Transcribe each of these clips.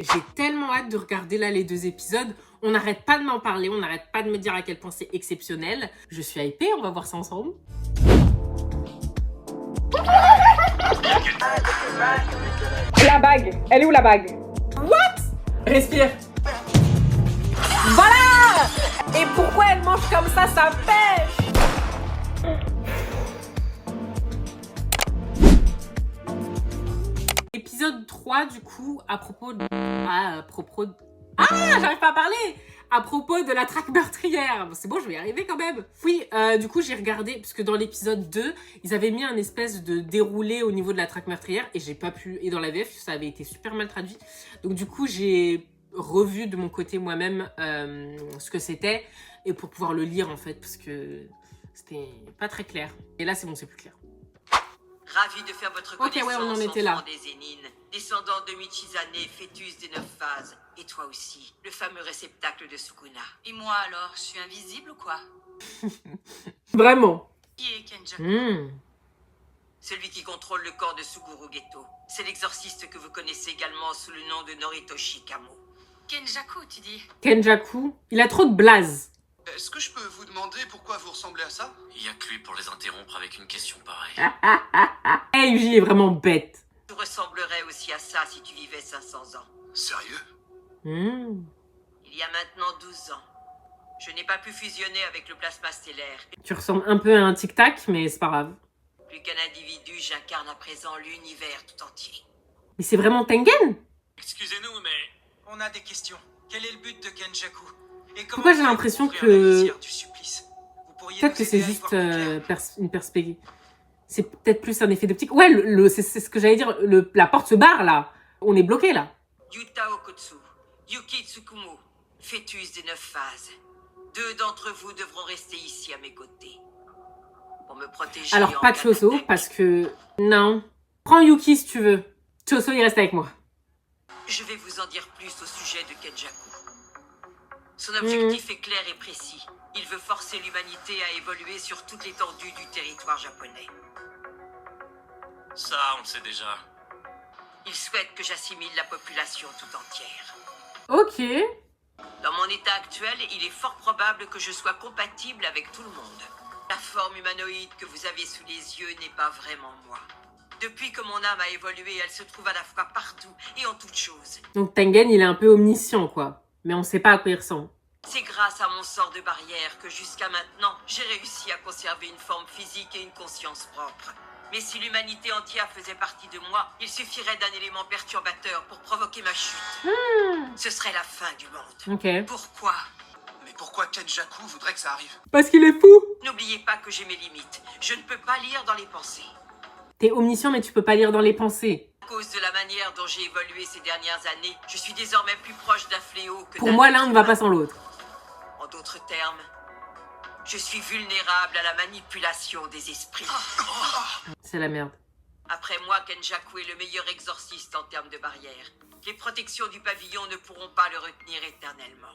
J'ai tellement hâte de regarder là les 2 épisodes. On n'arrête pas de m'en parler, on n'arrête pas de me dire à quel point c'est exceptionnel. Je suis hypée, on va voir ça ensemble. La bague. Elle est où la bague? What? Respire. Voilà. Et pourquoi elle mange comme ça pêche? Épisode 3 du coup, à propos de... j'arrive pas à parler. À propos de la traque meurtrière. C'est bon, je vais y arriver quand même. Oui, du coup, j'ai regardé, parce que dans l'épisode 2, ils avaient mis un espèce de déroulé au niveau de la traque meurtrière, et j'ai pas pu... Et dans la VF, ça avait été super mal traduit. Donc du coup, j'ai revu de mon côté moi-même ce que c'était, et pour pouvoir le lire en fait, parce que c'était pas très clair. Et là, c'est bon, c'est plus clair. Ravi de faire votre connaissance, ouais, on en était là. enfant des Zénines, descendant de Michizane, fœtus des 9 phases. Et toi aussi, le fameux réceptacle de Sukuna. Et moi alors, je suis invisible ou quoi? Vraiment. Qui est Kenjaku? Celui qui contrôle le corps de Suguru Geto. C'est l'exorciste que vous connaissez également sous le nom de Noritoshi Kamo. Kenjaku, tu dis? Kenjaku, il a trop de blaze. Est-ce que je peux vous demander pourquoi vous ressemblez à ça? Il y a que lui pour les interrompre avec une question pareille. Hey, Yuji est vraiment bête. Tu ressemblerais aussi à ça si tu vivais 500 ans. Sérieux? Il y a maintenant 12 ans. Je n'ai pas pu fusionner avec le plasma stellaire. Tu ressembles un peu à un tic-tac, mais c'est pas grave. Plus qu'un individu, j'incarne à présent l'univers tout entier. Mais c'est vraiment Tengen? Excusez-nous, mais... On a des questions. Quel est le but de Kenjaku? Et comment Pourquoi j'ai pouvez-vous l'impression ouvrir que- la lisière du supplice? Vous pourriez Peut-être nous que c'est aider à y juste voir plus clair? une perspective. C'est peut-être plus un effet d'optique. Ouais, c'est ce que j'allais dire. La porte se barre, là. On est bloqué, là. Yuta Okotsu, Yuki Tsukumo, fœtus des 9 phases. 2 d'entre vous devront rester ici à mes côtés. Pour me protéger. Alors, en pas cas Choso, d'attaque. parce que... Non. Prends Yuki, si tu veux. Choso, il reste avec moi. Je vais vous en dire plus au sujet de Kenjaku. Son objectif est clair et précis. Il veut forcer l'humanité à évoluer sur toute l'étendue du territoire japonais. Ça, on le sait déjà. Il souhaite que j'assimile la population tout entière. Ok. Dans mon état actuel, il est fort probable que je sois compatible avec tout le monde. La forme humanoïde que vous avez sous les yeux n'est pas vraiment moi. Depuis que mon âme a évolué, elle se trouve à la fois partout et en toutes choses. Donc Tengen, il est un peu omniscient, quoi. Mais on sait pas à quoi il ressemble. C'est grâce à mon sort de barrière que jusqu'à maintenant, j'ai réussi à conserver une forme physique et une conscience propre. Mais si l'humanité entière faisait partie de moi, il suffirait d'un élément perturbateur pour provoquer ma chute. Ce serait la fin du monde. Ok. Pourquoi? Mais pourquoi Kenjaku voudrait que ça arrive? Parce qu'il est fou. N'oubliez pas que j'ai mes limites. Je ne peux pas lire dans les pensées. T'es omniscient, mais tu peux pas lire dans les pensées. À cause de la manière dont j'ai évolué ces dernières années, je suis désormais plus proche d'un fléau que Pour d'un moi, être l'un ne va humain. pas sans l'autre. En d'autres termes, je suis vulnérable à la manipulation des esprits. C'est la merde. Après moi, Kenjaku est le meilleur exorciste en termes de barrière. Les protections du pavillon ne pourront pas le retenir éternellement.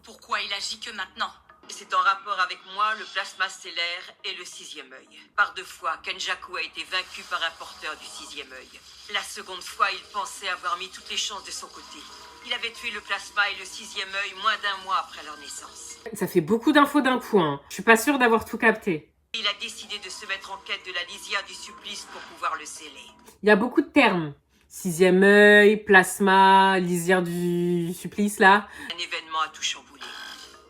Pourquoi il agit que maintenant? C'est en rapport avec moi, le plasma stellaire et le 6e œil. Par 2 fois, Kenjaku a été vaincu par un porteur du 6e œil. La seconde fois, il pensait avoir mis toutes les chances de son côté. Il avait tué le plasma et le 6e œil moins d'1 mois après leur naissance. Ça fait beaucoup d'infos d'un coup, hein. Je suis pas sûre d'avoir tout capté. Il a décidé de se mettre en quête de la lisière du supplice pour pouvoir le sceller. Il y a beaucoup de termes. 6e œil, plasma, lisière du supplice, là. Un événement a tout chamboulé.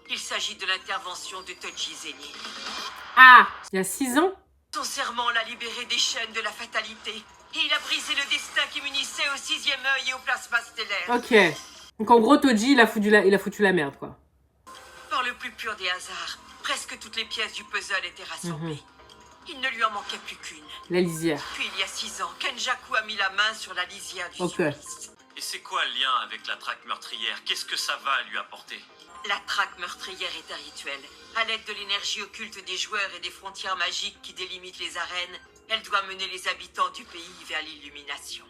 Il s'agit de l'intervention de Toji Zenny. Ah, il y a 6 ans. Son serment l'a libéré des chaînes de la fatalité. Et il a brisé le destin qui m'unissait au 6e œil et au plasma stellaire. Ok. Donc en gros, Toji, il a foutu la merde, quoi. Par le plus pur des hasards, presque toutes les pièces du puzzle étaient rassemblées. Il ne lui en manquait plus qu'une. La lisière. Puis il y a 6 ans, Kenjaku a mis la main sur la lisière du Ok. supplice. Et c'est quoi le lien avec la traque meurtrière? Qu'est-ce que ça va lui apporter? La traque meurtrière est un rituel. À l'aide de l'énergie occulte des joueurs et des frontières magiques qui délimitent les arènes, elle doit mener les habitants du pays vers l'illumination.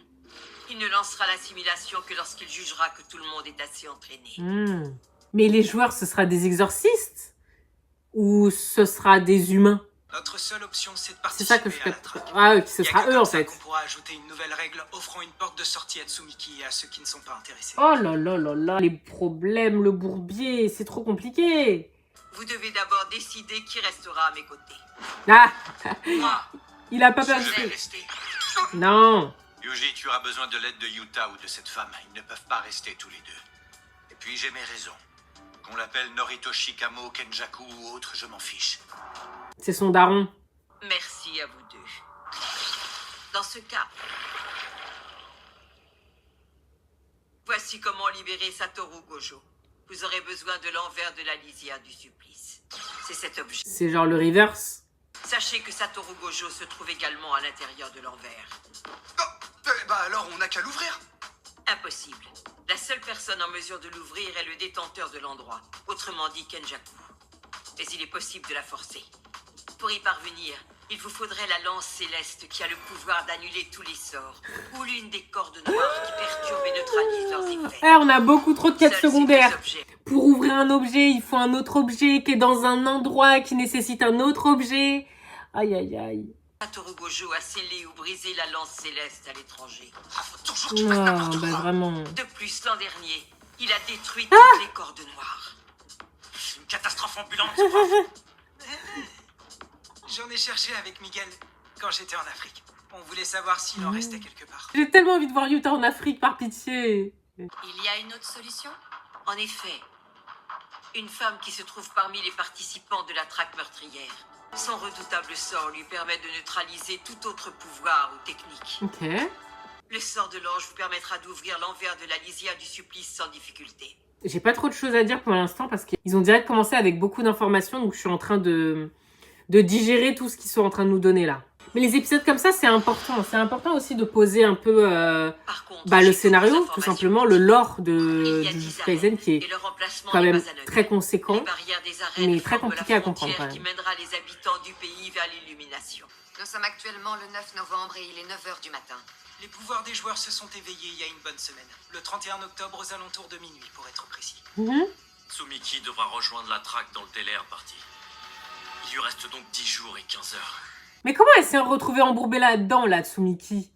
Il ne lancera l'assimilation que lorsqu'il jugera que tout le monde est assez entraîné. Mais les joueurs, ce sera des exorcistes? Ou ce sera des humains? Notre seule option, c'est de C'est ça que participer je à la capte. traque. Ah, ce Y a sera que eux comme en ça fait. qu'on pourra ajouter une nouvelle règle offrant une porte de sortie à Tsumiki et à ceux qui ne sont pas intéressés. Oh là là là là, les problèmes, le bourbier, c'est trop compliqué. Vous devez d'abord décider qui restera à mes côtés. Ah, Moi. il a pas Je perdu. vais rester. Non. Yuji, tu auras besoin de l'aide de Yuta ou de cette femme. Ils ne peuvent pas rester tous les deux. Et puis j'ai mes raisons. Qu'on l'appelle Noritoshi Kamo, Kenjaku ou autre, je m'en fiche. C'est son daron. Merci à vous deux. Dans ce cas, voici comment libérer Satoru Gojo. Vous aurez besoin de l'envers de la lisière du supplice. C'est cet objet. C'est genre le reverse. Sachez que Satoru Gojo se trouve également à l'intérieur de l'envers. Oh, bah alors on n'a qu'à l'ouvrir. Impossible. La seule personne en mesure de l'ouvrir est le détenteur de l'endroit, autrement dit Kenjaku. Mais il est possible de la forcer. Pour y parvenir, il vous faudrait la lance céleste qui a le pouvoir d'annuler tous les sorts, ou l'une des cordes noires qui perturbent et neutralisent leurs effets. Eh, on a beaucoup trop de quêtes Seuls ces secondaires. deux objets Pour ouvrir un objet, il faut un autre objet qui est dans un endroit qui nécessite un autre objet. Aïe aïe aïe. Satoru Gojo a scellé ou brisé la lance céleste à l'étranger. Ah, faut toujours que tu fasses n'importe Oh, bah quoi. vraiment. De plus, l'an dernier, il a détruit toutes les cordes noires. C'est une catastrophe ambulante. J'en ai cherché avec Miguel quand j'étais en Afrique. On voulait savoir s'il en restait quelque part. J'ai tellement envie de voir Yuta en Afrique, par pitié. Il y a une autre solution? En effet, une femme qui se trouve parmi les participants de la traque meurtrière. Son redoutable sort lui permet de neutraliser tout autre pouvoir ou technique. Ok. Le sort de l'ange vous permettra d'ouvrir l'envers de la lisière du supplice sans difficulté. J'ai pas trop de choses à dire pour l'instant parce qu'ils ont direct commencé avec beaucoup d'informations, donc je suis en train de digérer tout ce qu'ils sont en train de nous donner là. Mais les épisodes comme ça, c'est important. C'est important aussi de poser un peu Par contre, le j'ai scénario, d'autres tout informations. simplement, le lore Il de y a Jujutsu 10 Kaisen arènes, qui est et leur emplacement quand n'est même pas anodin. très conséquent. Les barrières des arènes mais très forment compliqué la à comprendre, frontière quand qui même. mènera les habitants du pays vers l'illumination. Nous sommes actuellement le 9 novembre et il est 9h du matin. Les pouvoirs des joueurs se sont éveillés il y a une bonne semaine. Le 31 octobre aux alentours de minuit, pour être précis. Mhm. Tsumiki devra rejoindre la traque dans le délai imparti. Il lui reste donc 10 jours et 15 heures. Mais comment elle s'est retrouvée embourbée là-dedans, là, Tsumiki?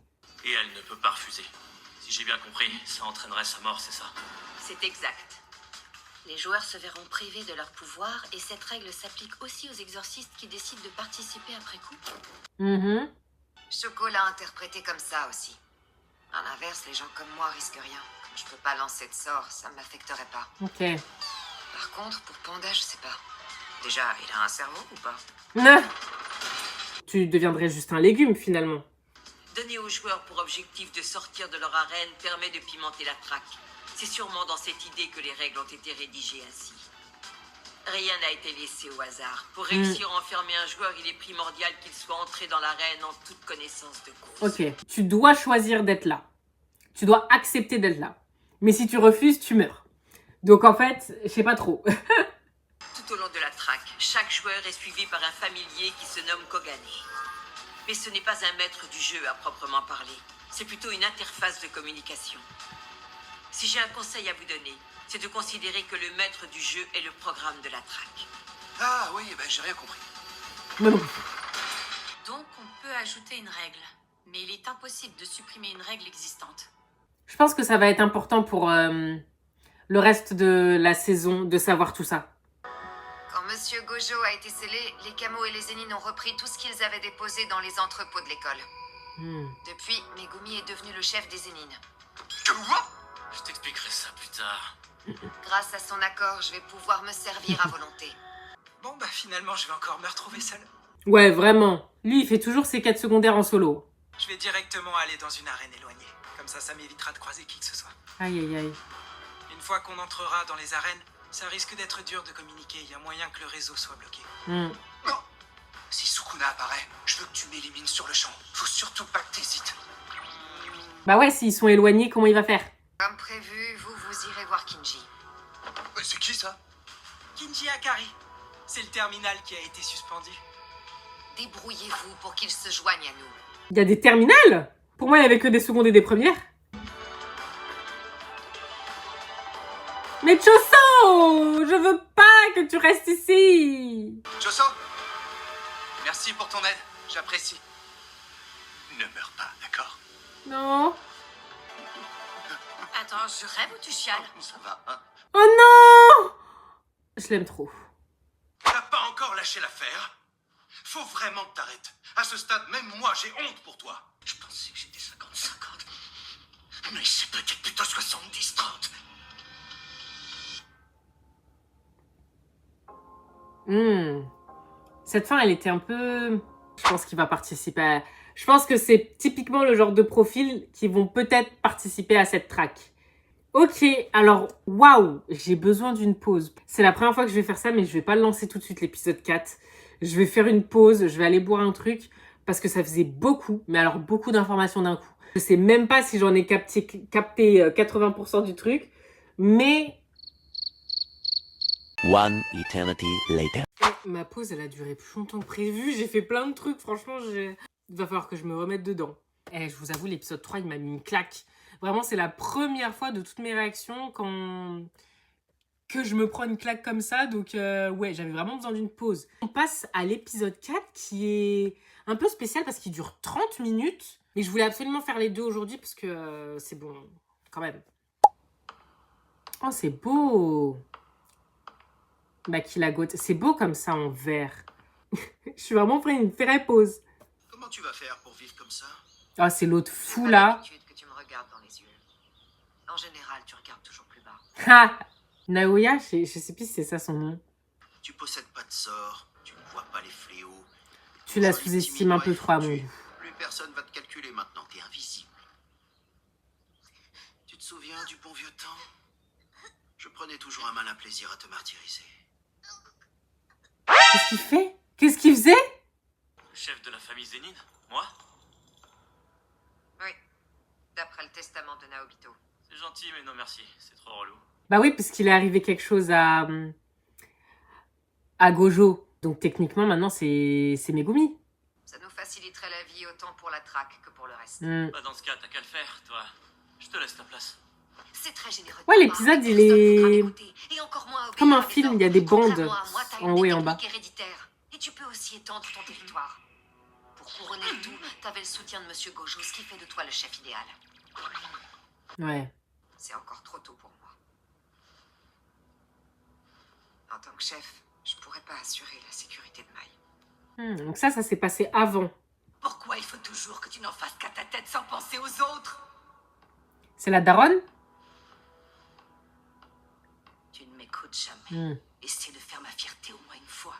Et elle ne peut pas refuser. Si j'ai bien compris, ça entraînerait sa mort, c'est ça? C'est exact. Les joueurs se verront privés de leur pouvoir et cette règle s'applique aussi aux exorcistes qui décident de participer après coup. Mhm. Choco l'a interprété comme ça aussi. À l'inverse, les gens comme moi risquent rien. Comme je peux pas lancer de sort, ça m'affecterait pas. Ok. Par contre, pour Panda, je sais pas. Déjà, il a un cerveau ou pas? Ah. Tu deviendrais juste un légume, finalement. Donner aux joueurs pour objectif de sortir de leur arène permet de pimenter la traque. C'est sûrement dans cette idée que les règles ont été rédigées ainsi. Rien n'a été laissé au hasard. Pour réussir à enfermer un joueur, il est primordial qu'il soit entré dans l'arène en toute connaissance de cause. Ok. Tu dois choisir d'être là. Tu dois accepter d'être là. Mais si tu refuses, tu meurs. Donc en fait, je sais pas trop. Tout au long de la traque, chaque joueur est suivi par un familier qui se nomme Kogane. Mais ce n'est pas un maître du jeu à proprement parler. C'est plutôt une interface de communication. Si j'ai un conseil à vous donner, c'est de considérer que le maître du jeu est le programme de la traque. Ah oui, ben j'ai rien compris. Mais bon. Donc on peut ajouter une règle. Mais il est impossible de supprimer une règle existante. Je pense que ça va être important pour le reste de la saison de savoir tout ça. Quand Monsieur Gojo a été scellé, les Kamo et les Zenin ont repris tout ce qu'ils avaient déposé dans les entrepôts de l'école. Depuis, Megumi est devenu le chef des Zenin. Quoi? Je t'expliquerai ça plus tard. Grâce à son accord, je vais pouvoir me servir à volonté. Bon, bah finalement, je vais encore me retrouver seul. Ouais, vraiment. Lui, il fait toujours ses quêtes secondaires en solo. Je vais directement aller dans une arène éloignée. Comme ça m'évitera de croiser qui que ce soit. Aïe, aïe, aïe. Une fois qu'on entrera dans les arènes, ça risque d'être dur de communiquer. Il y a moyen que le réseau soit bloqué. Hmm. Non. Si Sukuna apparaît, je veux que tu m'élimines sur le champ. Faut surtout pas que t'hésites. Bah ouais, s'ils sont éloignés, comment il va faire? Comme prévu, vous irez voir Kinji. C'est qui ça? Kinji Akari. C'est le terminal qui a été suspendu. Débrouillez-vous pour qu'il se joigne à nous. Il y a des terminales? Pour moi, il n'y avait que des secondes et des premières. Mais Choso! Je veux pas que tu restes ici! Choso? Merci Merci pour ton aide, j'apprécie. Ne meurs pas, d'accord? Non. Attends, je rêve ou tu chiales? Ça va, hein? Oh non! Je l'aime trop. T'as pas encore lâché l'affaire? Faut vraiment que t'arrêtes. À ce stade, même moi, j'ai honte pour toi. Je pensais que j'étais 50-50. Mais c'est peut-être plutôt 70-30. Cette fin, elle était un peu... Je pense qu'il va participer à... Je pense que c'est typiquement le genre de profil qui vont peut-être participer à cette track. Ok, alors, waouh, j'ai besoin d'une pause. C'est la première fois que je vais faire ça, mais je vais pas le lancer tout de suite, l'épisode 4. Je vais faire une pause, je vais aller boire un truc, parce que ça faisait beaucoup, mais alors beaucoup d'informations d'un coup. Je sais même pas si j'en ai capté 80% du truc, mais... One eternity later. Ma pause, elle a duré plus longtemps que prévu. J'ai fait plein de trucs. Franchement, il va falloir que je me remette dedans. Je vous avoue, l'épisode 3, il m'a mis une claque. Vraiment, c'est la première fois de toutes mes réactions que je me prends une claque comme ça. Donc, ouais, j'avais vraiment besoin d'une pause. On passe à l'épisode 4 qui est un peu spécial parce qu'il dure 30 minutes. Mais je voulais absolument faire les deux aujourd'hui parce que c'est bon, quand même. Oh, c'est beau! Maki la Goth. C'est beau comme ça en vert. Je suis vraiment pris une vraie pause. Comment tu vas faire pour vivre comme ça? Ah, c'est l'autre fou J'ai pas là. l'habitude que tu me regardes dans les yeux. En général, tu regardes toujours plus bas. Ha! Naoya, je sais plus si c'est ça son nom. Tu possèdes pas de sort, tu ne vois pas les fléaux. Tu la sous-estimes un peu trop à mon goût. Plus personne va te calculer maintenant, t'es invisible. Tu te souviens du bon vieux temps? Je prenais toujours un malin plaisir à te martyriser. Qu'est-ce qu'il fait? Qu'est-ce qu'il faisait? Le chef de la famille Zénine? Moi? Oui, d'après le testament de Naobito. C'est gentil, mais non merci, c'est trop relou. Bah oui, parce qu'il est arrivé quelque chose à Gojo. Donc techniquement, maintenant, c'est Megumi. Ça nous faciliterait la vie autant pour la traque que pour le reste. Bah dans ce cas, t'as qu'à le faire, toi. Je te laisse ta place. C'est très généreux. Ouais, l'épisode, il est comme un film, il y a des bandes en haut et en bas. Héréditaire. Et tu peux aussi étendre ton territoire. Pour couronner le tout, t'avais le soutien de Monsieur Gojo, ce qui fait de toi le chef idéal. Ouais. C'est encore trop tôt pour moi. En tant que chef, je pourrais pas assurer la sécurité de Mai. Donc ça s'est passé avant. Pourquoi il faut toujours que tu n'en fasses qu'à ta tête sans penser aux autres? C'est la daronne? Tu ne m'écoutes jamais. Essaie de faire ma fierté au moins une fois,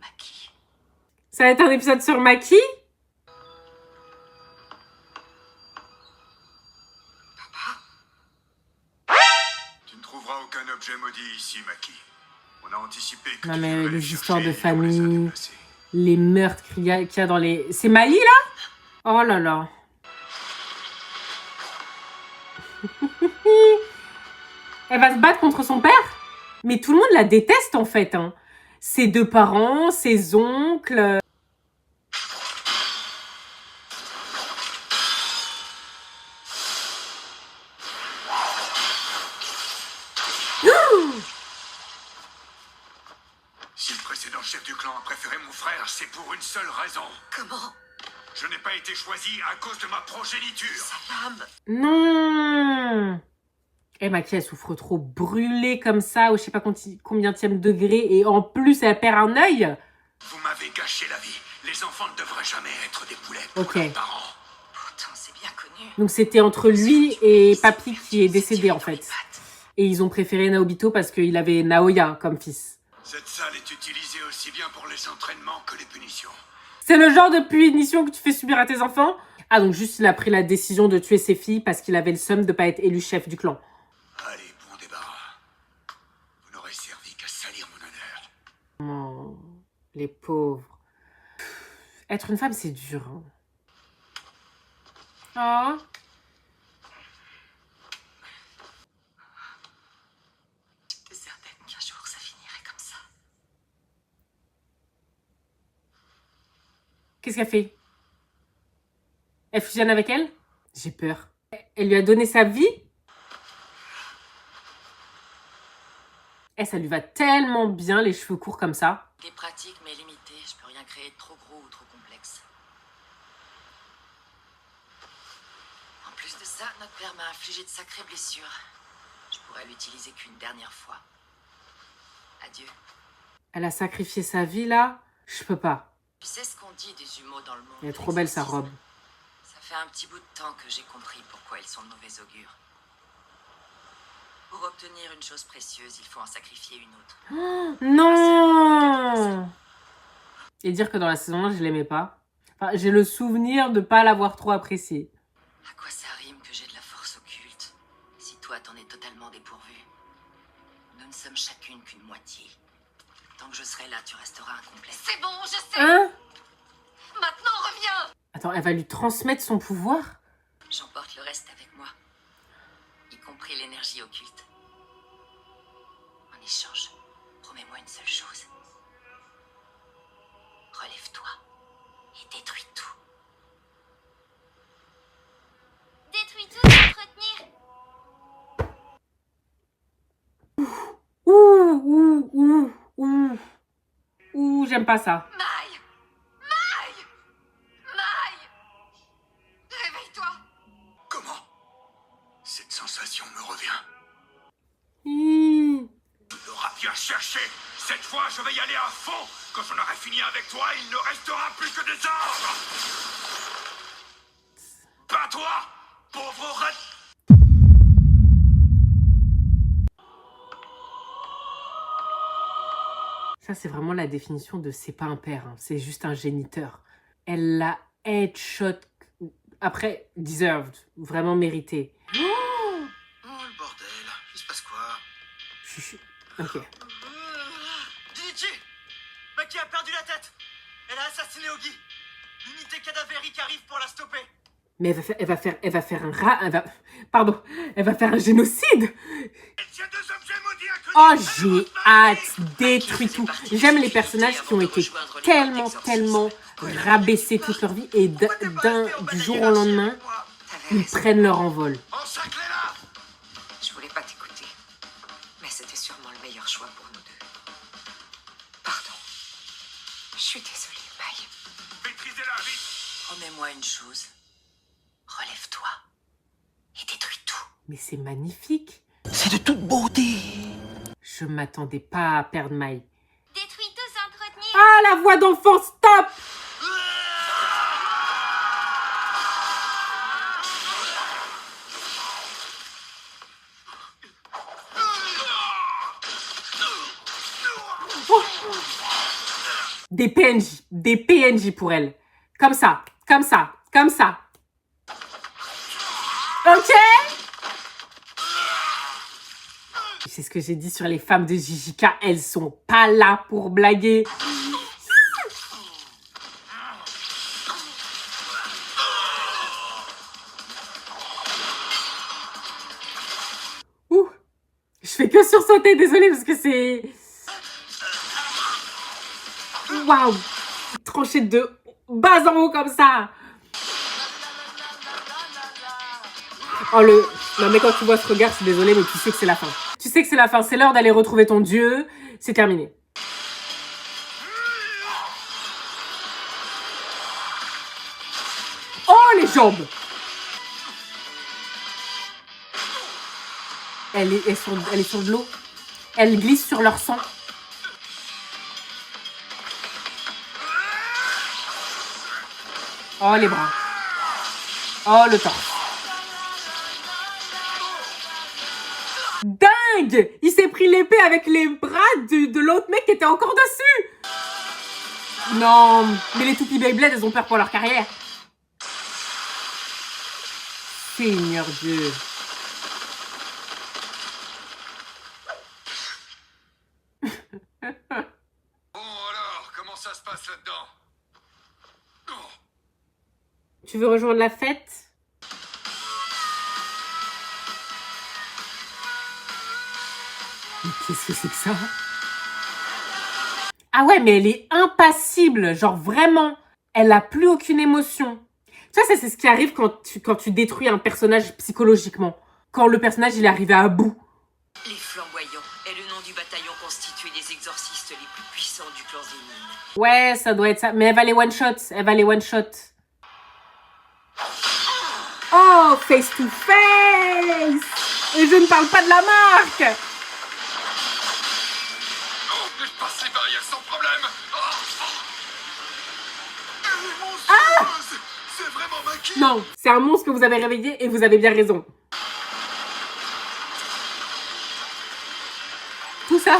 Maki. Ça va être un épisode sur Maki? Tu ne trouveras aucun objet maudit ici, Maki. On a anticipé que Non tu mais ferais les chercher histoires de et on les a famille, déplacés. les meurtres qu'il y a dans les... C'est Mali là? Oh là là. Elle va se battre contre son père? Mais tout le monde la déteste en fait. Hein. Ses deux parents, ses oncles... Si le précédent chef du clan a préféré mon frère, c'est pour une seule raison. Comment? Je n'ai pas été choisi à cause de ma progéniture. Salam. Non. Maki, elle souffre trop brûlée comme ça, au je sais pas combienième degré, et en plus, elle perd un œil. Vous m'avez gâché la vie. Les enfants ne devraient jamais être des poulets pour Ok. leurs parents. Pourtant, c'est bien connu. Donc c'était entre lui et Papy qui est décédé en fait. Et ils ont préféré Naobito parce qu'il avait Naoya comme fils. Cette salle est utilisée aussi bien pour les entraînements que les punitions. C'est le genre de punition que tu fais subir à tes enfants? Ah donc juste il a pris la décision de tuer ses filles parce qu'il avait le seum de pas être élu chef du clan. Allez, bon débarras. Vous n'aurez servi qu'à salir mon honneur. Oh, les pauvres. Être une femme c'est dur. Hein. Oh. J'étais certaine qu'un jour ça finirait comme ça. Qu'est-ce qu'elle fait? Elle fusionne avec elle? J'ai peur. Elle lui a donné sa vie? Ça lui va tellement bien, les cheveux courts comme ça. Des pratiques, mais limitées. Je peux rien créer créer trop gros ou trop complexe. En plus de ça, notre père m'a infligé de sacrées blessures. Je pourrais l'utiliser qu'une dernière fois. Adieu. Elle a sacrifié sa vie, là. Je peux pas. Tu sais ce qu'on dit des humeaux dans le monde? Elle est trop belle, sa robe. Ça fait un petit bout de temps que j'ai compris pourquoi ils sont de mauvais augure. Pour obtenir une chose précieuse, il faut en sacrifier une autre. Oh, non! Et dire que dans la saison 1, je l'aimais pas. Enfin, j'ai le souvenir de pas l'avoir trop apprécié. À quoi ça rime que j'ai de la force occulte, si toi t'en es totalement dépourvu? Nous ne sommes chacune qu'une moitié. Tant que je serai là, tu resteras incomplet. C'est bon, je sais. Hein? Maintenant, reviens. Attends, elle va lui transmettre son pouvoir? J'emporte le reste avec moi, y compris l'énergie occulte. En échange, promets-moi une seule chose. Relève-toi et détruis tout. Détruis tout sans retenir. Ouh, j'aime pas ça. Maï! Maï! Maï! Réveille-toi. Comment? Cette sensation me revient. Mmh. Tu l'auras bien cherché. Cette fois, je vais y aller à fond. Quand j'en aurai fini avec toi, il ne restera plus que des ordres. Bats-toi, pauvre rat. Ça, c'est vraiment la définition de c'est pas un père, hein, c'est juste un géniteur. Elle l'a headshot. Après, deserved, vraiment mérité. Oh, le bordel. Il se passe quoi? Ok. Jinichi! Maki a perdu la tête! Elle a assassiné Ogi! L'unité cadavérique arrive pour la stopper! Mais elle va faire un elle va faire un génocide. Oh, j'ai hâte, détruit tout. J'aime les personnages qui ont été tellement rabaissés toute leur vie et du jour au lendemain, ils prennent leur envol. Je voulais pas t'écouter, mais c'était sûrement le meilleur choix pour nous deux. Pardon. Je suis désolée, Maï. Maîtrisez-la vite. Promets-moi une chose. Relève-toi et détruis tout. Mais c'est magnifique. C'est de toute beauté. Je m'attendais pas à perdre Maï. Détruis tout sans te retenir. Ah, la voix d'enfant, stop! Oh. Des PNJ pour elle. Comme ça. Ok? C'est ce que j'ai dit sur les femmes de JJK, elles sont pas là pour blaguer. Ouh, je fais que sursauter, désolée parce que c'est... Waouh, tranché de bas en haut comme ça. Oh non mais quand tu vois ce regard, je suis désolée, mais tu sais que c'est la fin. Tu sais que c'est la fin, c'est l'heure d'aller retrouver ton dieu. C'est terminé. Oh, les jambes! Elle est sur de l'eau. Elle glisse sur leur sang. Oh, les bras. Oh, le torse. Dingue! Il s'est pris l'épée avec les bras de l'autre mec qui était encore dessus! Non, mais les toupies Beyblade, elles ont peur pour leur carrière. Seigneur Dieu. Bon alors, comment ça se passe là-dedans? Tu veux rejoindre la fête? Mais qu'est-ce que c'est que ça? Ah ouais, mais elle est impassible, genre vraiment. Elle a plus aucune émotion. Ça, c'est ce qui arrive quand tu détruis un personnage psychologiquement. Quand le personnage, il est arrivé à bout. Les flamboyants est le nom du bataillon qu'on constituer les exorcistes les plus puissants du clan Zénine. Ouais, ça doit être ça. Mais elle va les one-shot. Elle va les one-shot. Oh, face to face. Et je ne parle pas de la marque. Oh, mais je passe les barrières sans problème. C'est vraiment Maki. Non, c'est un monstre que vous avez réveillé et vous avez bien raison. Tout ça.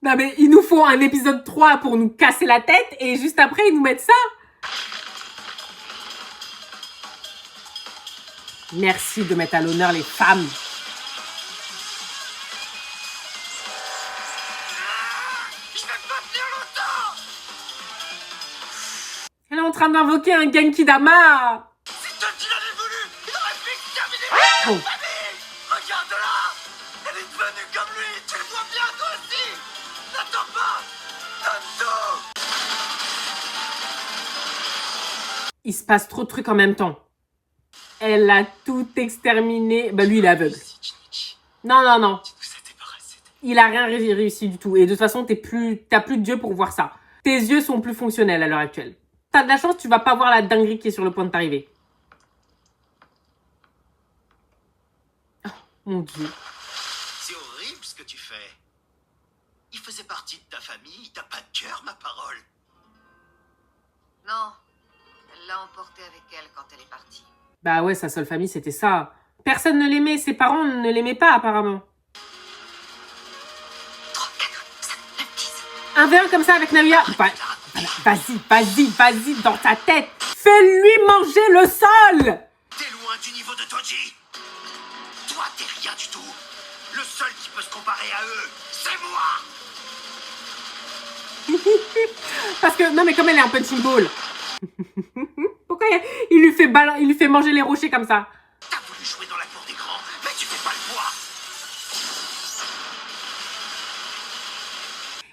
Non mais ils nous font un épisode 3 pour nous casser la tête et juste après ils nous mettent ça. Merci de mettre à l'honneur les femmes. Je vais pas tenir longtemps. Elle est en train d'invoquer un Genki Dama. Si Toji l'avait voulu, il aurait pu exterminer Oh. la famille. Regarde-la. Elle est devenue comme lui. Tu le vois bien, toi aussi. N'attends pas. Donne tout. Il se passe trop de trucs en même temps. Elle a tout exterminé. Bah lui il est aveugle. Non, non, non. Il a rien réussi du tout. Et de toute façon, t'as plus de Dieu pour voir ça. Tes yeux sont plus fonctionnels à l'heure actuelle. T'as de la chance, tu vas pas voir la dinguerie qui est sur le point de t'arriver. Oh, mon Dieu. C'est horrible ce que tu fais. Il faisait partie de ta famille. T'as pas de cœur, ma parole. Non, elle l'a emporté avec elle quand elle est partie. Bah ouais, sa seule famille, c'était ça. Personne ne l'aimait. Ses parents ne l'aimaient pas, apparemment. Un V1 comme ça avec Naoya. Vas-y, dans ta tête. Fais-lui manger le sol. T'es loin du niveau de Toji. Toi, t'es rien du tout. Le seul qui peut se comparer à eux, c'est moi. Parce que, non mais comme elle est un punching ball. Pourquoi il lui fait manger les rochers comme ça? T'as voulu jouer dans la cour des grands, mais tu fais pas le poids.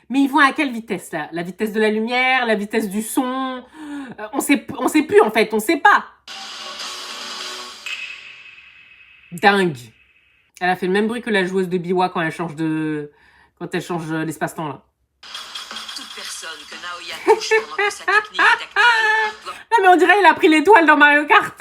Mais ils vont à quelle vitesse là? La vitesse de la lumière, la vitesse du son? On sait plus en fait, on sait pas. Dingue. Elle a fait le même bruit que la joueuse de Biwa quand elle change l'espace-temps là. Toute personne que Naoya touche pendant que sa technique est activée doit Ah mais on dirait il a pris l'étoile dans Mario Kart.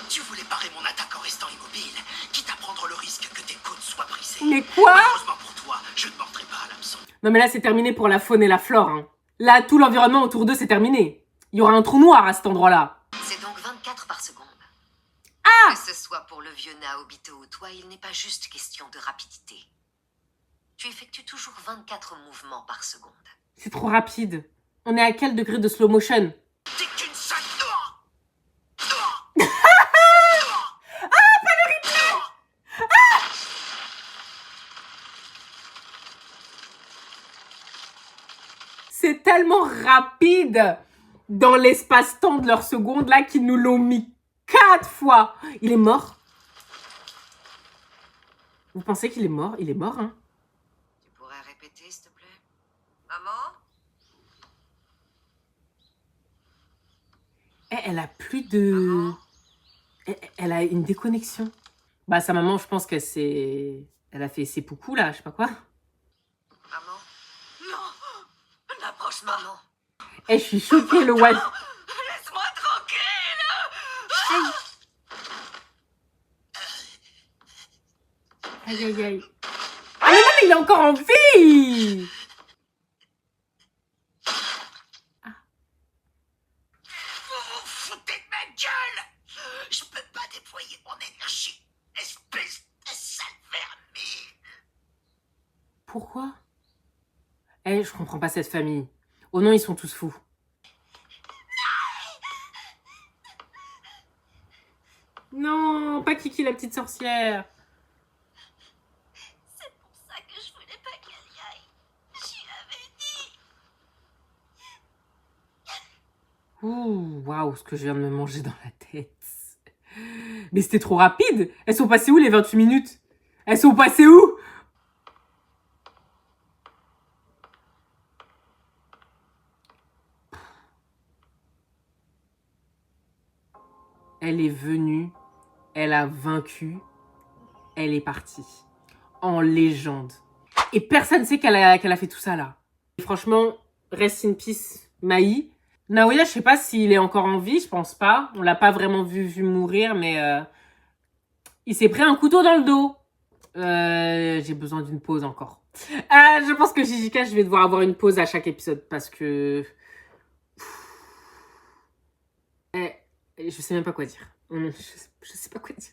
Tu voulais parer mon attaque en restant immobile, quitte à prendre le risque que tes côtes soient brisées. Mais quoi? Malheureusement pour toi, je ne mordrai pas à l'hameçon. Non mais là c'est terminé pour la faune et la flore. Hein. Là tout l'environnement autour d'eux c'est terminé. Il y aura un trou noir à cet endroit-là. C'est donc 24 par seconde. Ah! Que ce soit pour le vieux Naobito ou toi, il n'est pas juste question de rapidité. Tu effectues toujours 24 mouvements par seconde. C'est trop rapide. On est à quel degré de slow motion? T'es qu'une sale... C'est tellement rapide dans l'espace-temps de leur seconde là qu'ils nous l'ont mis 4 fois. Il est mort? Vous pensez qu'il est mort? Il est mort, hein? Tu pourrais répéter, s'il te plaît? Maman? Elle a plus de... Elle a une déconnexion. Bah sa maman, je pense qu'elle s'est... Elle a fait ses poucous là, je sais pas quoi. Maman? Non, n'approche pas. Maman? Eh, je suis choquée, le one. Laisse-moi tranquille. Aïe, aïe, aïe. Ah mais non, mais il est encore en vie. Vous vous foutez de ma gueule. Je peux pas déployer mon énergie. Espèce de sale vermine. Pourquoi? Eh, je comprends pas cette famille. Oh non, ils sont tous fous. Non, pas Kiki la petite sorcière. C'est pour ça que je voulais pas qu'elle y aille. J'y avais dit. Ouh, waouh, ce que je viens de me manger dans la tête. Mais c'était trop rapide. Elles sont passées où les 28 minutes? Elles sont passées où? Elle est venue, elle a vaincu, elle est partie. En légende. Et personne sait qu'elle a fait tout ça là. Et franchement, rest in peace, Maï. Naoya, je sais pas s'il est encore en vie, je pense pas. On l'a pas vraiment vu mourir, mais il s'est pris un couteau dans le dos. J'ai besoin d'une pause encore. Je pense que JJK, je vais devoir avoir une pause à chaque épisode parce que... je sais même pas quoi dire. Je sais pas quoi dire.